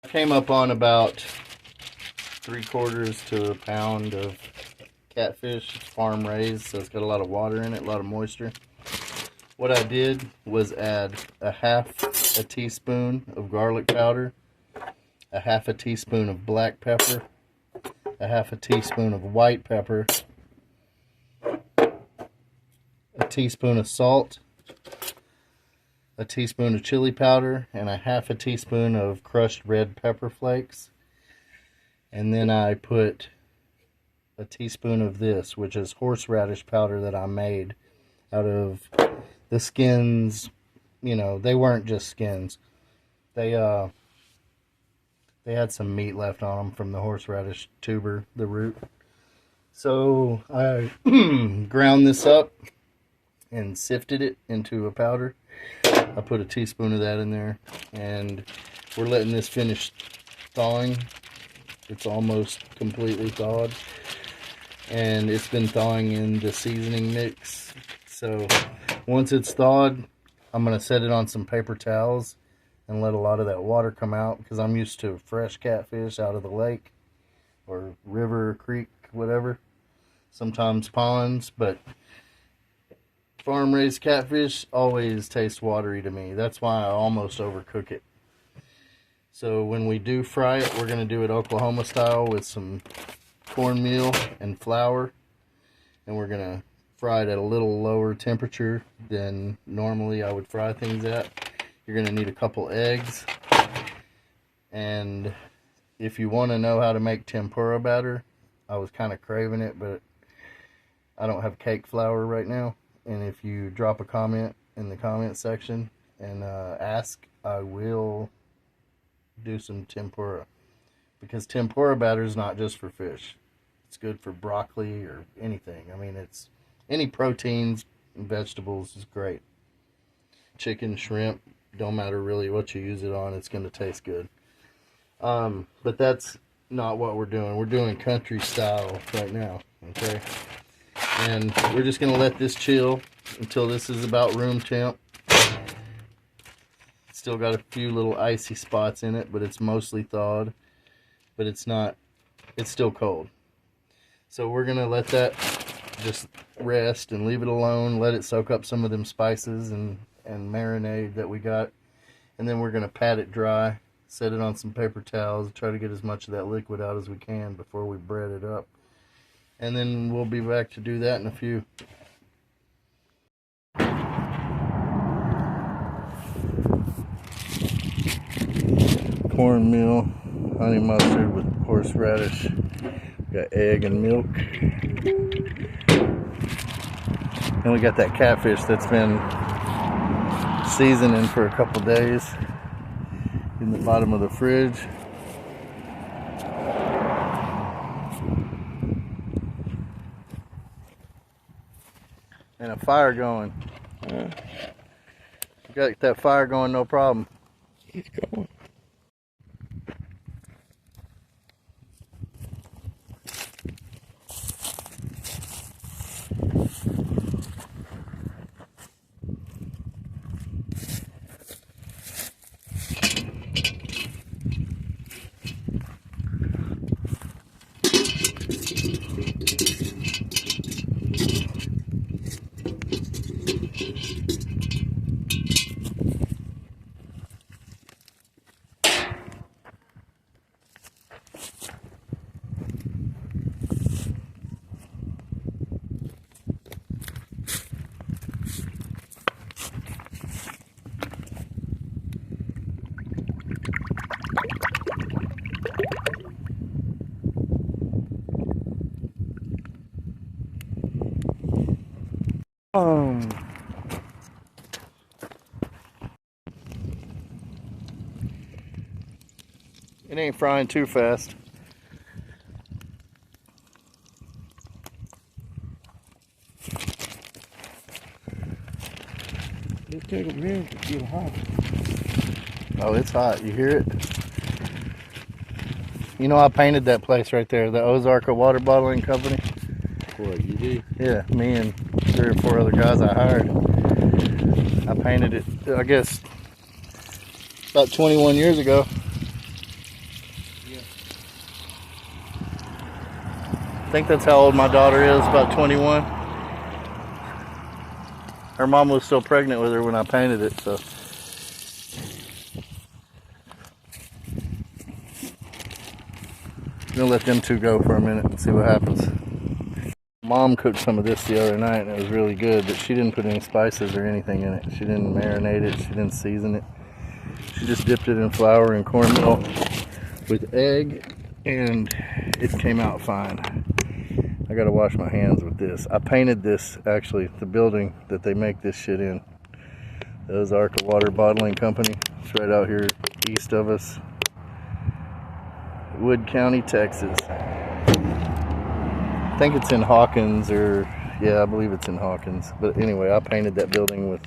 I came up on about 3/4 to a pound of catfish. It's farm raised, so it's got a lot of water in it, a lot of moisture. What I did was add a half a teaspoon of garlic powder, a half a teaspoon of black pepper, a half a teaspoon of white pepper, a teaspoon of salt, a teaspoon of chili powder, and a half a teaspoon of crushed red pepper flakes. And then I put a teaspoon of this, which is horseradish powder that I made out of the skins. You know, they weren't just skins. They had some meat left on them from the horseradish tuber, the root. So I ground this up and sifted it into a powder. I put a teaspoon of that in there, and we're letting this finish thawing. It's almost completely thawed, and it's been thawing in the seasoning mix. So once it's thawed, I'm going to set it on some paper towels and let a lot of that water come out, because I'm used to fresh catfish out of the lake or river or creek, whatever. Sometimes ponds, but farm-raised catfish always tastes watery to me. That's why I almost overcook it. So when we do fry it, we're going to do it Oklahoma style with some cornmeal and flour. And we're going to fry it at a little lower temperature than normally I would fry things at. You're going to need a couple eggs. And if you want to know how to make tempura batter, I was kind of craving it, but I don't have cake flour right now. And if you drop a comment in the comment section and ask, I will do some tempura. Because tempura batter is not just for fish. It's good for broccoli or anything. I mean, it's any proteins and vegetables is great. Chicken, shrimp, don't matter really what you use it on, it's going to taste good. But that's not what we're doing. We're doing country style right now, okay? And we're just going to let this chill until this is about room temp. It's still got a few little icy spots in it, but it's mostly thawed. But it's not, it's still cold. So we're going to let that just rest and leave it alone. Let it soak up some of them spices and marinade that we got. And then we're going to pat it dry, set it on some paper towels, try to get as much of that liquid out as we can before we bread it up. And then we'll be back to do that in a few. Cornmeal, honey mustard with horseradish. We got egg and milk. And we got that catfish that's been seasoning for a couple days in the bottom of the fridge. And a fire going. You got that fire going, no problem. It's going. It ain't frying too fast. Just take a minute to get hot. Oh, it's hot. You hear it? You know, I painted that place right there, the Ozarka Water Bottling Company. What, you did? Yeah, me and 3 or 4 other guys I hired. I painted it, I guess, about 21 years ago. think that's how old my daughter is, about 21. Her mom was still pregnant with her when I painted it, so. I'm gonna let them two go for a minute and see what happens. Mom cooked some of this the other night and it was really good, but she didn't put any spices or anything in it. She didn't marinate it, she didn't season it. She just dipped it in flour and cornmeal with egg, and it came out fine. I gotta wash my hands with this. I painted this, actually, the building that they make this shit in. The Ozarka Water Bottling Company. It's right out here east of us. Wood County, Texas. I think it's in Hawkins, or yeah, I believe it's in Hawkins. But anyway, I painted that building with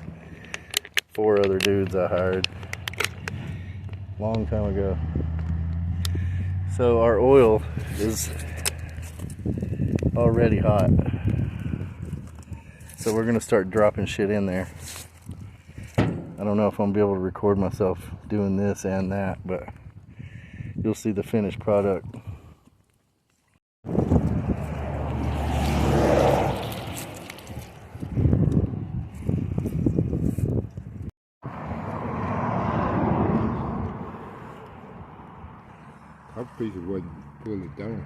4 other dudes I hired long time ago. So our oil is already hot. So we're gonna start dropping shit in there. I don't know if I'm gonna be able to record myself doing this and that, but you'll see the finished product. Our piece wasn't fully done.